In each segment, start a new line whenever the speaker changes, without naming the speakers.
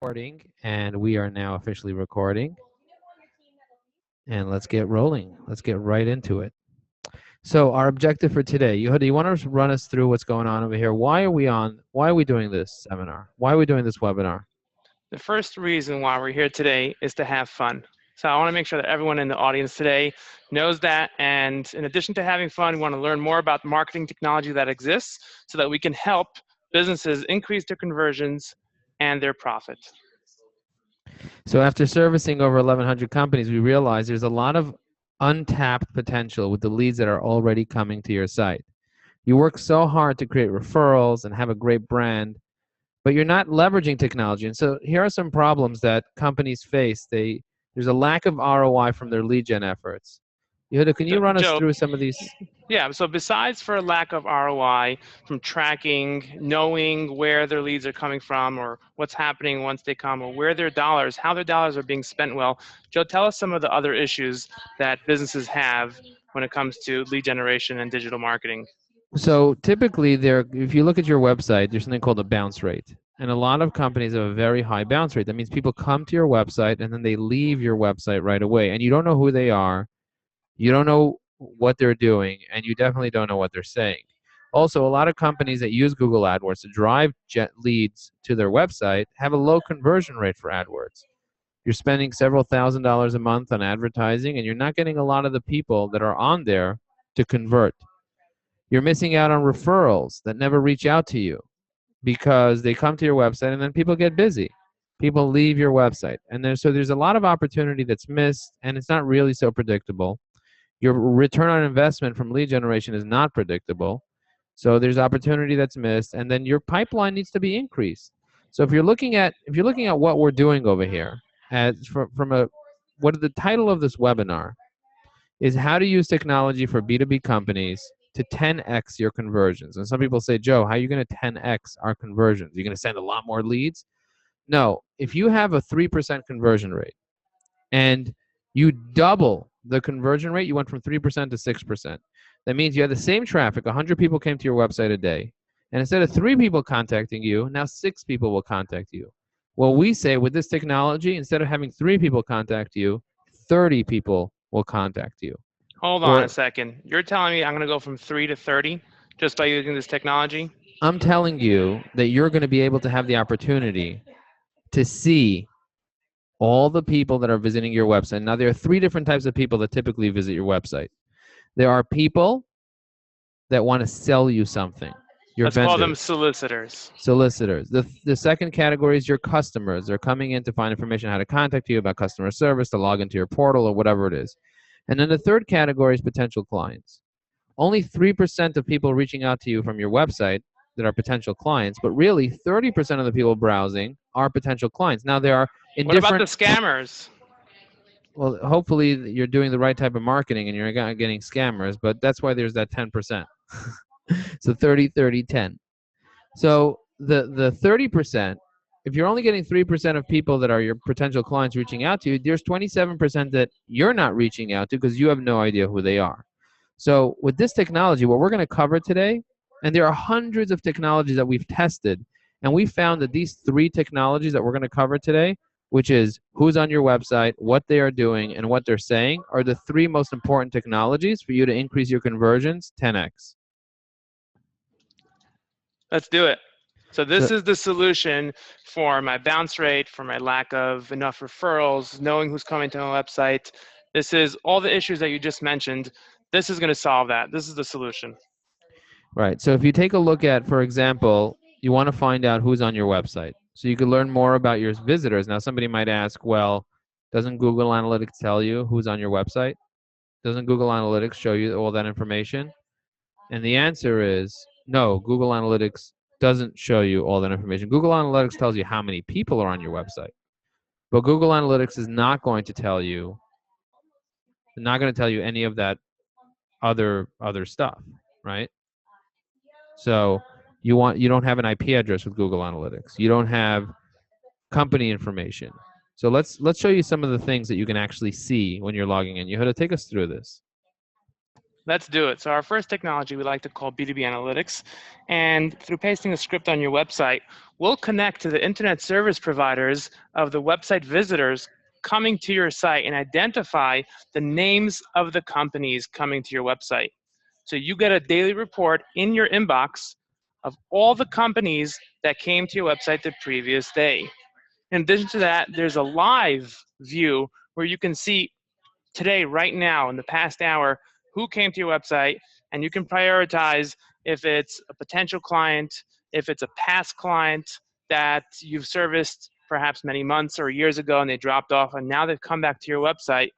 Recording, and we are now officially recording. And let's get rolling. Let's get right into it. So our objective for today, Yehuda, you want to run us through what's going on over here? Why are we doing this seminar? Why are we doing this webinar?
The first reason why we're here today is to have fun. So I want to make sure that everyone in the audience today knows that. And in addition to having fun, we want to learn more about marketing technology that exists so that we can help businesses increase their conversions and their profit.
So after servicing over 1,100 companies, we realized there's a lot of untapped potential with the leads that are already coming to your site. You work so hard to create referrals and have a great brand, but you're not leveraging technology. And so here are some problems that companies face. There's a lack of ROI from their lead gen efforts. Yehuda, can you run us
Joe,
through some of these?
yeah, so besides for a lack of ROI from tracking, knowing where their leads are coming from or what's happening once they come or where their dollars, how their dollars are being spent well, Joe, tell us some of the other issues that businesses have when it comes to lead generation and digital marketing.
So typically, if you look at your website, there's something called a bounce rate. And a lot of companies have a very high bounce rate. That means people come to your website and then they leave your website right away. And you don't know who they are. You don't know what they're doing, and you definitely don't know what they're saying. Also, a lot of companies that use Google AdWords to drive leads to their website have a low conversion rate for AdWords. You're spending several $1,000s a month on advertising, and you're not getting a lot of the people that are on there to convert. You're missing out on referrals that never reach out to you because they come to your website and then people get busy. People leave your website. And there's a lot of opportunity that's missed, and it's not really so predictable. Your return on investment from lead generation is not predictable. So there's opportunity that's missed, and then your pipeline needs to be increased. So if you're looking at what we're doing over here, what the title of this webinar is how to use technology for B2B companies to 10x your conversions. And some people say, Joe, how are you going to 10x our conversions? You're going to send a lot more leads? No, if you have a 3% conversion rate and you double the conversion rate, you went from 3% to 6%. That means you had the same traffic, 100 people came to your website a day, and instead of 3 people contacting you, now 6 people will contact you. Well, we say with this technology, instead of having 3 people contact you, 30 people will contact you.
Hold on a second. You're telling me I'm going to go from 3 to 30 just by using this technology?
I'm telling you that you're going to be able to have the opportunity to see all the people that are visiting your website. Now, there are 3 different types of people that typically visit your website. There are people that want to sell you something.
Let's call them solicitors.
Solicitors. The second category is your customers. They're coming in to find information how to contact you about customer service, to log into your portal, or whatever it is. And then the third category is potential clients. Only 3% of people reaching out to you from your website that are potential clients, but really 30% of the people browsing are potential clients. Now, there are
What about the scammers?
Well, hopefully you're doing the right type of marketing and you're not getting scammers, but that's why there's that 10%. So 30, 30, 10. So the 30%, if you're only getting 3% of people that are your potential clients reaching out to you, there's 27% that you're not reaching out to because you have no idea who they are. So with this technology, what we're going to cover today, and there are hundreds of technologies that we've tested, and we found that these 3 technologies that we're going to cover today, which is who's on your website, what they are doing, and what they're saying, are the 3 most important technologies for you to increase your conversions 10x.
Let's do it. So this is the solution for my bounce rate, for my lack of enough referrals, knowing who's coming to my website. This is all the issues that you just mentioned. This is going to solve that. This is the solution.
Right. So if you take a look at, for example, you want to find out who's on your website. So you can learn more about your visitors. Now, somebody might ask, well, doesn't Google Analytics tell you who's on your website? Doesn't Google Analytics show you all that information? And the answer is no, Google Analytics doesn't show you all that information. Google Analytics tells you how many people are on your website. But Google Analytics is not going to tell you any of that other stuff, right? So you don't have an IP address with Google Analytics. You don't have company information. So let's show you some of the things that you can actually see when you're logging in. Yehuda, take us through this.
Let's do it. So our first technology we like to call B2B Analytics. And through pasting a script on your website, we'll connect to the internet service providers of the website visitors coming to your site and identify the names of the companies coming to your website. So you get a daily report in your inbox of all the companies that came to your website the previous day. In addition to that, there's a live view where you can see today, right now, in the past hour, who came to your website, and you can prioritize if it's a potential client, if it's a past client that you've serviced perhaps many months or years ago and they dropped off and now they've come back to your website.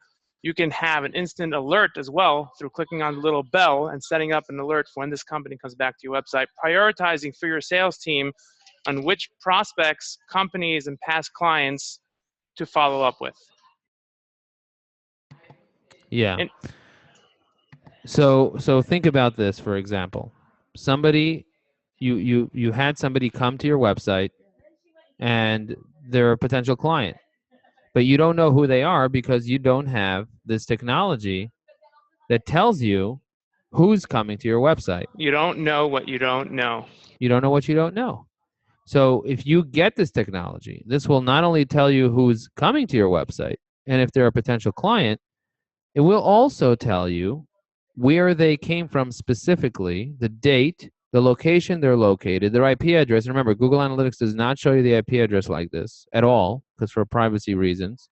You can have an instant alert as well through clicking on the little bell and setting up an alert for when this company comes back to your website, prioritizing for your sales team on which prospects, companies, and past clients to follow up with.
Yeah.
And
So think about this, for example. Somebody, you had somebody come to your website and they're a potential client, but you don't know who they are because you don't have this technology that tells you who's coming to your website.
you don't know what you don't know.
You don't know what you don't know. So if you get this technology, this will not only tell you who's coming to your website and if they're a potential client, it will also tell you where they came from specifically, the date, the location they're located, their IP address. And remember, Google Analytics does not show you the IP address like this at all, because for privacy reasons.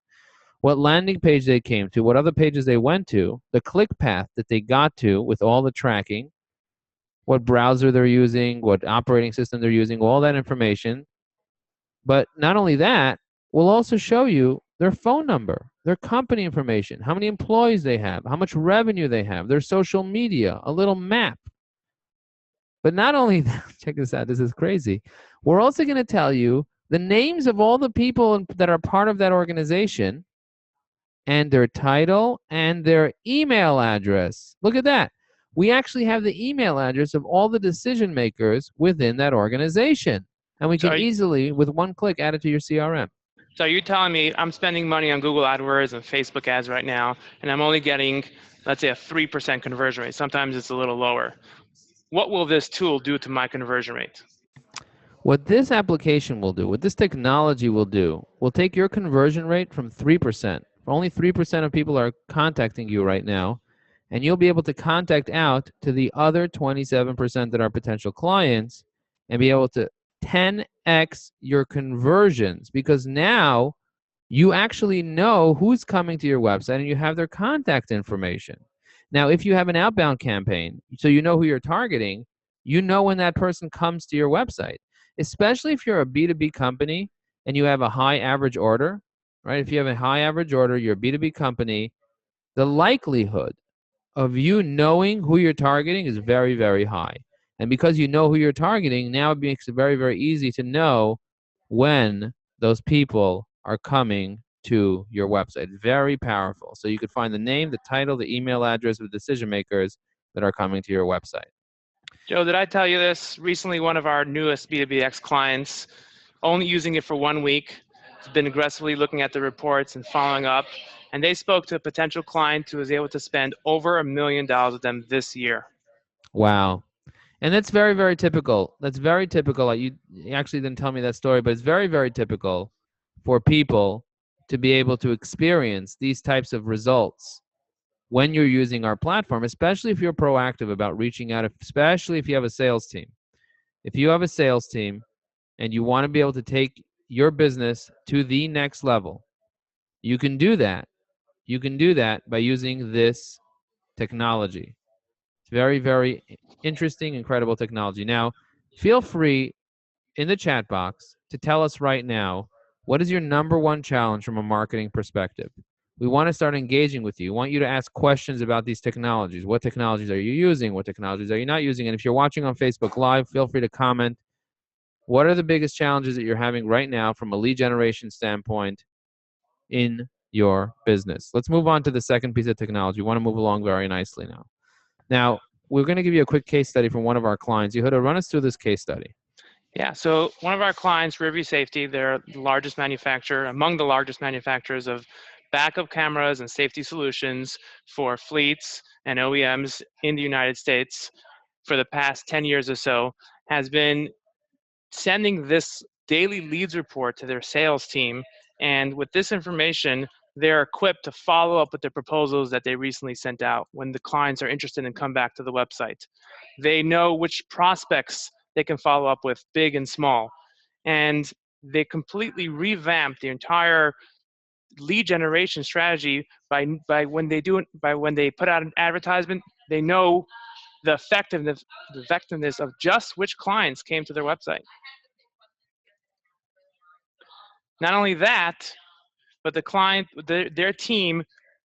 What landing page they came to, what other pages they went to, the click path that they got to with all the tracking, what browser they're using, what operating system they're using, all that information. But not only that, we'll also show you their phone number, their company information, how many employees they have, how much revenue they have, their social media, a little map. But not only that, check this out, this is crazy. We're also going to tell you the names of all the people that are part of that organization and their title and their email address. Look at that. We actually have the email address of all the decision makers within that organization. And we can easily, with one click, add it to your CRM.
So you're telling me I'm spending money on Google AdWords and Facebook ads right now, and I'm only getting, let's say, a 3% conversion rate. Sometimes it's a little lower. What will this tool do to my conversion rate?
What this application will do, what this technology will do, will take your conversion rate from 3%. Only 3% of people are contacting you right now, and you'll be able to contact out to the other 27% that are potential clients and be able to 10x your conversions, because now you actually know who's coming to your website and you have their contact information. Now, if you have an outbound campaign, so you know who you're targeting, you know when that person comes to your website, especially if you're a B2B company and you have a high average order, right? If you have a high average order, you're a B2B company, the likelihood of you knowing who you're targeting is very, very high. And because you know who you're targeting, now it makes it very, very easy to know when those people are coming to your website. Very powerful. So you could find the name, the title, the email address of the decision makers that are coming to your website.
Joe, did I tell you this? Recently, one of our newest B2Bx clients, only using it for 1 week, has been aggressively looking at the reports and following up. And they spoke to a potential client who was able to spend over $1 million with them this year.
Wow. And that's very, very typical. That's very typical. You actually didn't tell me that story, but it's very, very typical for people to be able to experience these types of results when you're using our platform, especially if you're proactive about reaching out, especially if you have a sales team. If you have a sales team and you want to be able to take your business to the next level, you can do that. You can do that by using this technology. It's very, very interesting, incredible technology. Now, feel free in the chat box to tell us right now, what is your number one challenge from a marketing perspective? We want to start engaging with you. We want you to ask questions about these technologies. What technologies are you using? What technologies are you not using? And if you're watching on Facebook Live, feel free to comment. What are the biggest challenges that you're having right now from a lead generation standpoint in your business? Let's move on to the second piece of technology. We want to move along very nicely now. Now, we're going to give you a quick case study from one of our clients. Yehuda, run us through this case study.
Yeah, so one of our clients, Riverview Safety, they're the largest manufacturer, among the largest manufacturers of backup cameras and safety solutions for fleets and OEMs in the United States for the past 10 years or so, has been sending this daily leads report to their sales team. And with this information, they're equipped to follow up with the proposals that they recently sent out when the clients are interested and come back to the website. They know which prospects they can follow up with, big and small. And they completely revamped the entire lead generation strategy by when they put out an advertisement, they know the effectiveness of just which clients came to their website. Not only that, but the client, their team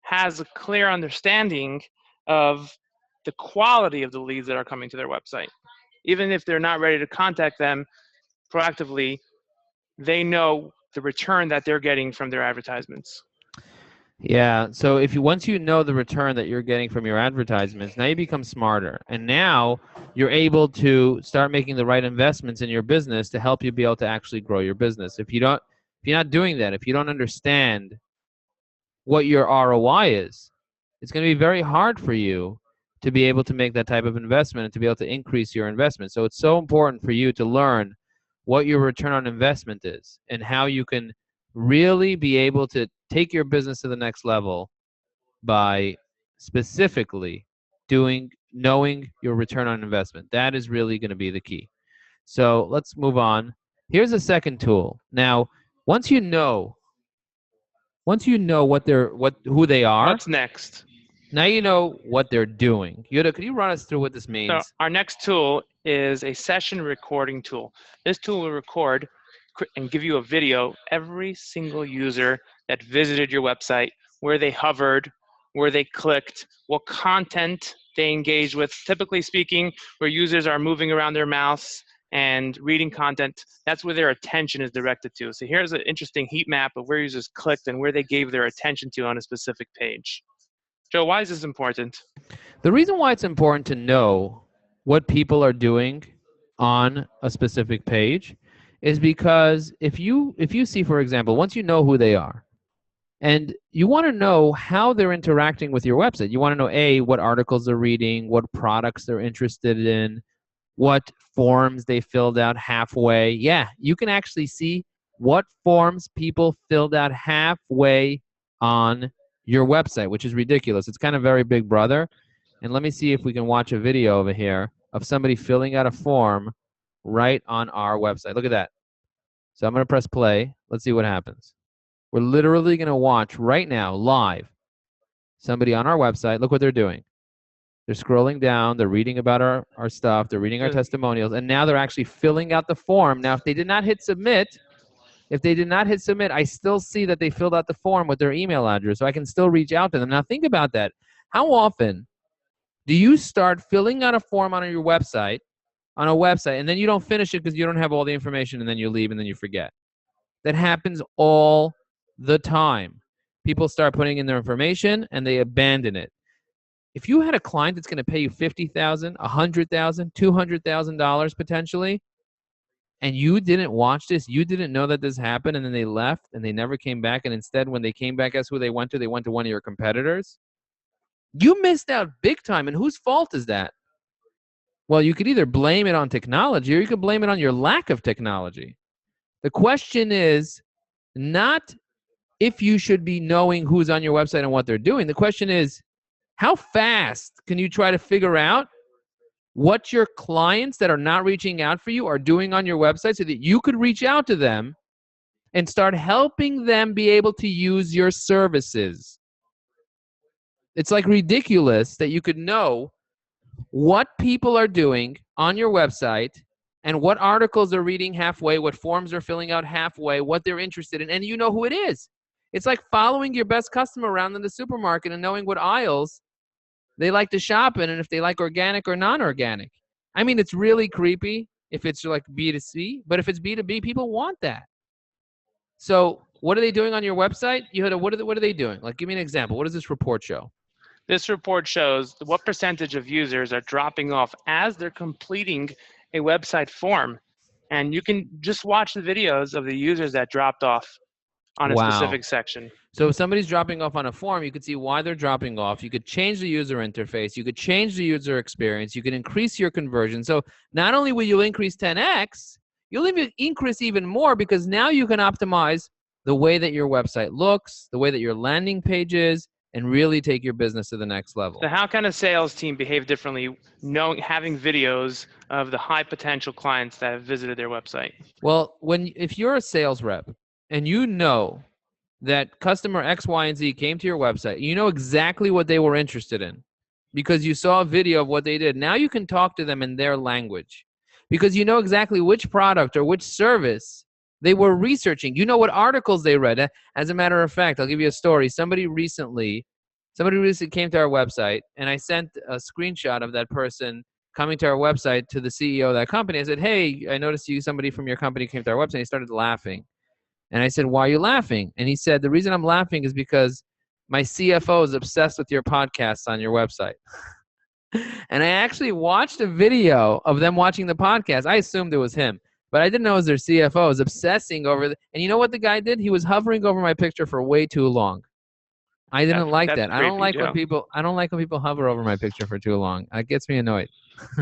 has a clear understanding of the quality of the leads that are coming to their website. Even if they're not ready to contact them proactively, they know the return that they're getting from their advertisements.
Yeah. So if you once you know the return that you're getting from your advertisements, now you become smarter. And now you're able to start making the right investments in your business to help you be able to actually grow your business. If you're not doing that, if you don't understand what your ROI is, it's going to be very hard for you to be able to make that type of investment and to be able to increase your investment. So it's so important for you to learn what your return on investment is and how you can really be able to take your business to the next level by specifically knowing your return on investment. That is really going to be the key. So let's move on. Here's a second tool. Now, once you know who they are,
What's next?
now you know what they're doing. Yuda, could you run us through what this
So
means?
our next tool is a session recording tool. This tool will record and give you a video every single user that visited your website, where they hovered, where they clicked, what content they engaged with. Typically speaking, where users are moving around their mouse and reading content, that's where their attention is directed to. So here's an interesting heat map of where users clicked and where they gave their attention to on a specific page. Joe, why is this important?
The reason why it's important to know what people are doing on a specific page is because if you see, for example, once you know who they are, and you want to know how they're interacting with your website. You want to know, what articles they're reading, what products they're interested in, what forms they filled out halfway. Yeah, you can actually see what forms people filled out halfway on your website, which is ridiculous. It's kind of very Big Brother. And let me see if we can watch a video over here of somebody filling out a form right on our website. Look at that. So I'm going to press play. Let's see what happens. We're literally going to watch right now, live, somebody on our website. Look what they're doing. They're scrolling down. They're reading about our stuff. They're reading our testimonials. And now they're actually filling out the form. Now, if they did not hit submit, I still see that they filled out the form with their email address. So I can still reach out to them. Now, think about that. How often do you start filling out a form on your website, and then you don't finish it because you don't have all the information, and then you leave and then you forget? That happens all the time. People start putting in their information and they abandon it. If you had a client that's going to pay you $50,000, $100,000, $200,000 potentially, and you didn't watch this, you didn't know that this happened, and then they left and they never came back, and instead when they came back, guess who they went to? They went to one of your competitors. You missed out big time, and whose fault is that? Well, you could either blame it on technology or you could blame it on your lack of technology. The question is not if you should be knowing who's on your website and what they're doing. The question is, how fast can you try to figure out what your clients that are not reaching out for you are doing on your website so that you could reach out to them and start helping them be able to use your services? It's like ridiculous that you could know what people are doing on your website and what articles they're reading halfway, what forms they're filling out halfway, what they're interested in, and you know who it is. It's like following your best customer around in the supermarket and knowing what aisles they like to shop in and if they like organic or non-organic. I mean, it's really creepy if it's like B2C, but if it's B2B, people want that. So what are they doing on your website? What are they doing? Like, give me an example. What does this report show?
This report shows what percentage of users are dropping off as they're completing a website form. And you can just watch the videos of the users that dropped off. on a
Wow.
specific section.
So if somebody's dropping off on a form, you could see why they're dropping off. You could change the user interface. You could change the user experience. You could increase your conversion. So not only will you increase 10x, you'll even increase even more because now you can optimize the way that your website looks, the way that your landing page is, and really take your business to the next level.
So how can a sales team behave differently, having videos of the high potential clients that have visited their website?
Well, if you're a sales rep and you know that customer X, Y, and Z came to your website, you know exactly what they were interested in because you saw a video of what they did. Now you can talk to them in their language because you know exactly which product or which service they were researching. You know what articles they read. As a matter of fact, I'll give you a story. Somebody recently came to our website, and I sent a screenshot of that person coming to our website to the CEO of that company. I said, hey, I noticed somebody from your company came to our website. He started laughing. And I said, why are you laughing? And he said, the reason I'm laughing is because my CFO is obsessed with your podcasts on your website. And I actually watched a video of them watching the podcast. I assumed it was him, but I didn't know it was their CFO. Was obsessing over it. And you know what the guy did? He was hovering over my picture for way too long. I didn't like that. I don't like when people hover over my picture for too long. It gets me annoyed.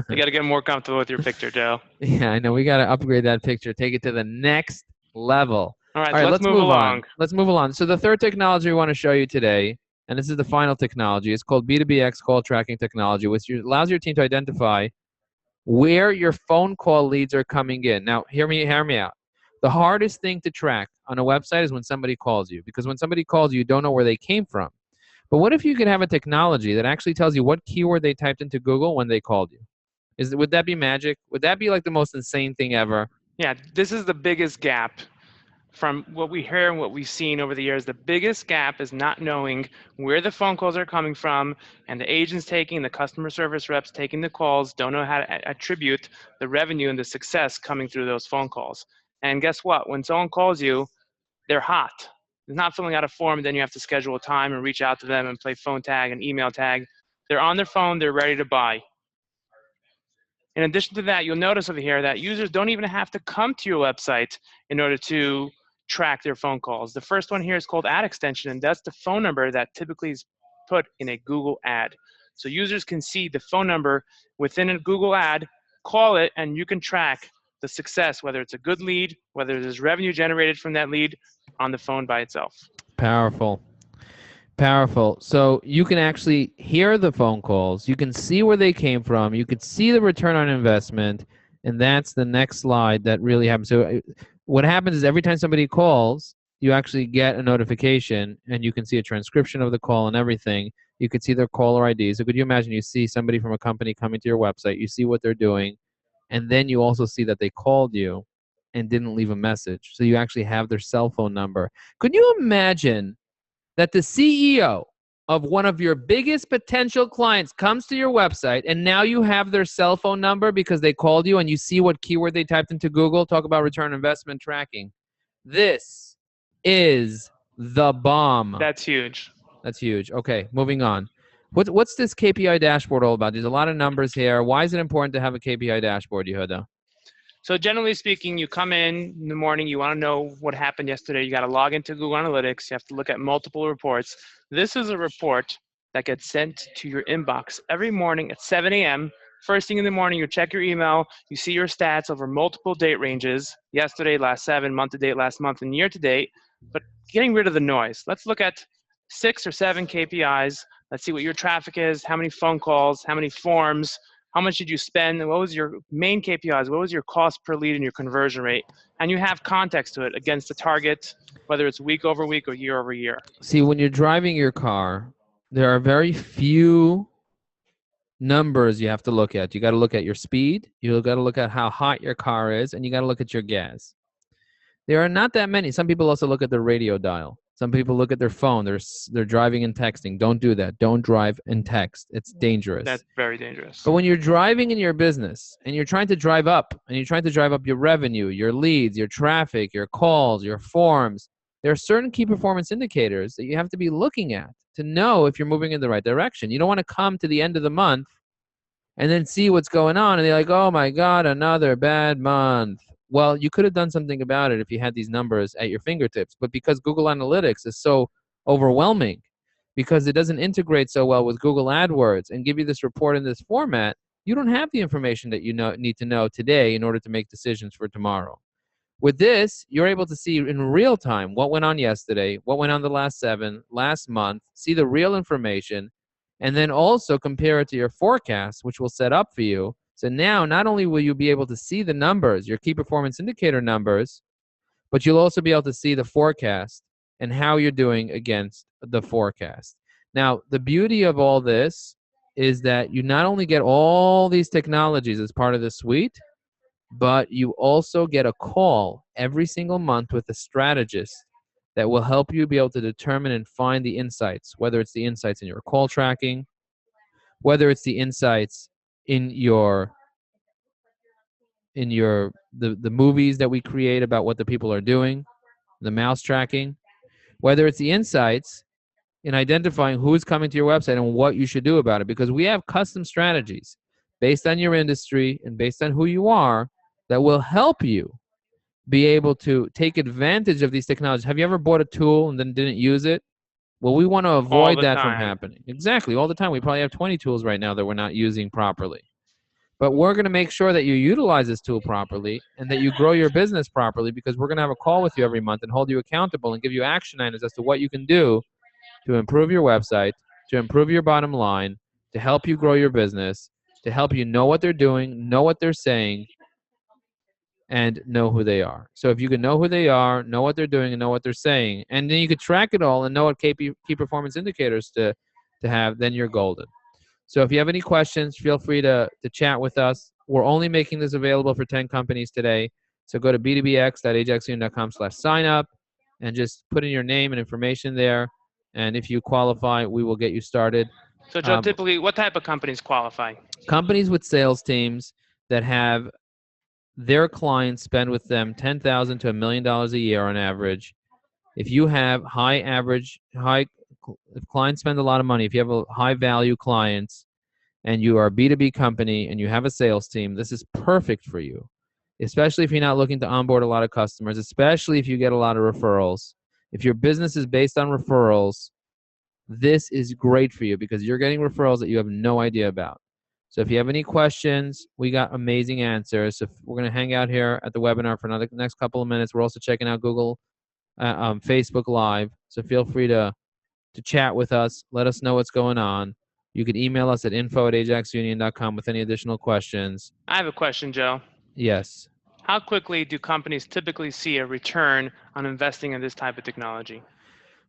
You got to get more comfortable with your picture, Joe.
Yeah, I know. We got to upgrade that picture, take it to the next level.
All right, let's move along.
Let's move along. So the third technology we want to show you today, and this is the final technology, it's called B2Bx call tracking technology, which allows your team to identify where your phone call leads are coming in. Now, hear me out. The hardest thing to track on a website is when somebody calls you, because when somebody calls you, you don't know where they came from. But what if you could have a technology that actually tells you what keyword they typed into Google when they called you? Would that be magic? Would that be like the most insane thing ever?
Yeah, this is the biggest gap from what we hear and what we've seen over the years. The biggest gap is not knowing where the phone calls are coming from, and the agents the customer service reps taking the calls don't know how to attribute the revenue and the success coming through those phone calls. And guess what? When someone calls you, they're hot. They're not filling out a form, and then you have to schedule a time and reach out to them and play phone tag and email tag. They're on their phone, they're ready to buy. In addition to that, you'll notice over here that users don't even have to come to your website in order to track their phone calls. The first one here is called ad extension, and that's the phone number that typically is put in a Google ad. So users can see the phone number within a Google ad, call it, and you can track the success, whether it's a good lead, whether there's revenue generated from that lead on the phone by itself.
Powerful. So you can actually hear the phone calls. You can see where they came from. You could see the return on investment. And that's the next slide that really happens. So what happens is every time somebody calls, you actually get a notification and you can see a transcription of the call and everything. You could see their caller ID. So could you imagine you see somebody from a company coming to your website, you see what they're doing, and then you also see that they called you and didn't leave a message. So you actually have their cell phone number. Could you imagine that the CEO of one of your biggest potential clients comes to your website and now you have their cell phone number because they called you and you see what keyword they typed into Google? Talk about return on investment tracking. This is the bomb.
That's huge.
That's huge. Okay, moving on. What's this KPI dashboard all about? There's a lot of numbers here. Why is it important to have a KPI dashboard, Yehuda?
So generally speaking, you come in the morning, you want to know what happened yesterday. You got to log into Google Analytics. You have to look at multiple reports. This is a report that gets sent to your inbox every morning at 7 a.m. First thing in the morning, you check your email. You see your stats over multiple date ranges. Yesterday, last 7, month to date, last month, and year to date. But getting rid of the noise. Let's look at 6 or 7 KPIs. Let's see what your traffic is, how many phone calls, how many forms, how much did you spend, and what was your main KPIs, what was your cost per lead and your conversion rate, and you have context to it against the target, whether it's week over week or year over year.
See, when you're driving your car, there are very few numbers you have to look at. You got to look at your speed, you got to look at how hot your car is, and you got to look at your gas. There are not that many. Some people also look at their radio dial. Some people look at their phone. They're driving and texting. Don't do that. Don't drive and text. It's dangerous.
That's very dangerous.
But when you're driving in your business and you're trying to drive up your revenue, your leads, your traffic, your calls, your forms, there are certain key performance indicators that you have to be looking at to know if you're moving in the right direction. You don't want to come to the end of the month and then see what's going on and they're like, oh my God, another bad month. Well, you could have done something about it if you had these numbers at your fingertips. But because Google Analytics is so overwhelming, because it doesn't integrate so well with Google AdWords and give you this report in this format, you don't have the information that you need to know today in order to make decisions for tomorrow. With this, you're able to see in real time what went on yesterday, what went on the last 7, last month, see the real information, and then also compare it to your forecast, which will set up for you. So now, not only will you be able to see the numbers, your key performance indicator numbers, but you'll also be able to see the forecast and how you're doing against the forecast. Now, the beauty of all this is that you not only get all these technologies as part of the suite, but you also get a call every single month with a strategist that will help you be able to determine and find the insights, whether it's the insights in your call tracking, whether it's the insights in the movies that we create about what the people are doing, the mouse tracking, whether it's the insights in identifying who's coming to your website and what you should do about it, because we have custom strategies based on your industry and based on who you are that will help you be able to take advantage of these technologies. Have you ever bought a tool and then didn't use it? Well, we want to avoid that from happening. Exactly, all the time. We probably have 20 tools right now that we're not using properly. But we're going to make sure that you utilize this tool properly and that you grow your business properly, because we're going to have a call with you every month and hold you accountable and give you action items as to what you can do to improve your website, to improve your bottom line, to help you grow your business, to help you know what they're doing, know what they're saying, and know who they are. So if you can know who they are, know what they're doing, and know what they're saying, and then you could track it all and know what key performance indicators to have, then you're golden. So if you have any questions, feel free to chat with us. We're only making this available for 10 companies today. So go to b2bx.ajaxunion.com/sign up and just put in your name and information there. And if you qualify, we will get you started.
So, Joe, typically, what type of companies qualify?
Companies with sales teams that have their clients spend with them $10,000 to $1 million a year on average. If you have if clients spend a lot of money, if you have a high value clients and you are a B2B company and you have a sales team, this is perfect for you, especially if you're not looking to onboard a lot of customers, especially if you get a lot of referrals. If your business is based on referrals, this is great for you because you're getting referrals that you have no idea about. So if you have any questions, we got amazing answers. So we're going to hang out here at the webinar for another next couple of minutes. We're also checking out Google, Facebook Live. So feel free to chat with us. Let us know what's going on. You can email us at info@ajaxunion.com with any additional questions.
I have a question, Joe.
Yes.
How quickly do companies typically see a return on investing in this type of technology?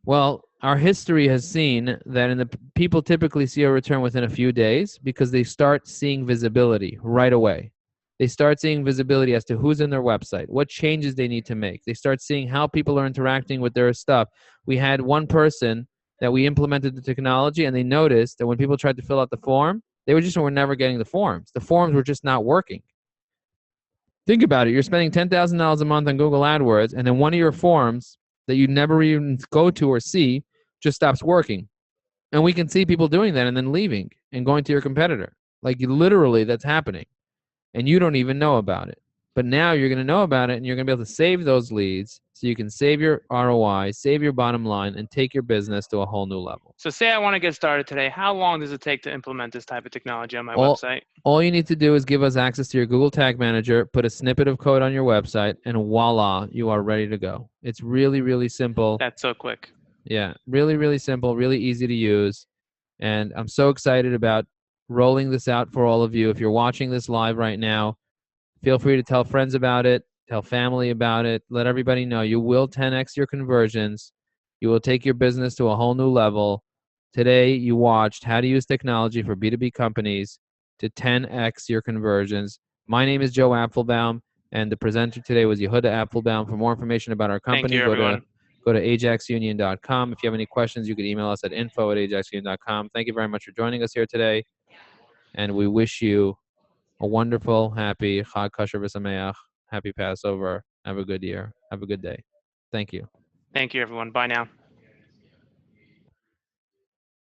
Well, our history has seen that people typically see a return within a few days because they start seeing visibility right away. They start seeing visibility as to who's in their website, what changes they need to make. They start seeing how people are interacting with their stuff. We had one person that we implemented the technology, and they noticed that when people tried to fill out the form, they were never getting the forms. The forms were just not working. Think about it. You're spending $10,000 a month on Google AdWords, and then one of your forms that you never even go to or see just stops working. And we can see people doing that and then leaving and going to your competitor. Like literally that's happening. And you don't even know about it. But now you're going to know about it and you're going to be able to save those leads so you can save your ROI, save your bottom line, and take your business to a whole new level.
So say I want to get started today. How long does it take to implement this type of technology on my website?
All you need to do is give us access to your Google Tag Manager, put a snippet of code on your website, and voila, you are ready to go. It's really, really simple.
That's so quick.
Yeah, really, really simple, really easy to use. And I'm so excited about rolling this out for all of you. If you're watching this live right now, feel free to tell friends about it, tell family about it, let everybody know. You will 10x your conversions. You will take your business to a whole new level. Today, you watched how to use technology for B2B companies to 10x your conversions. My name is Joe Apfelbaum, and the presenter today was Yehuda Apfelbaum. For more information about our company,
Thank you, everyone.
Go to ajaxunion.com. If you have any questions, you can email us at info@ajaxunion.com. Thank you very much for joining us here today, and we wish you a wonderful, happy Chag Kosher V'Sameach, happy Passover. Have a good year. Have a good day. Thank you.
Thank you, everyone. Bye now.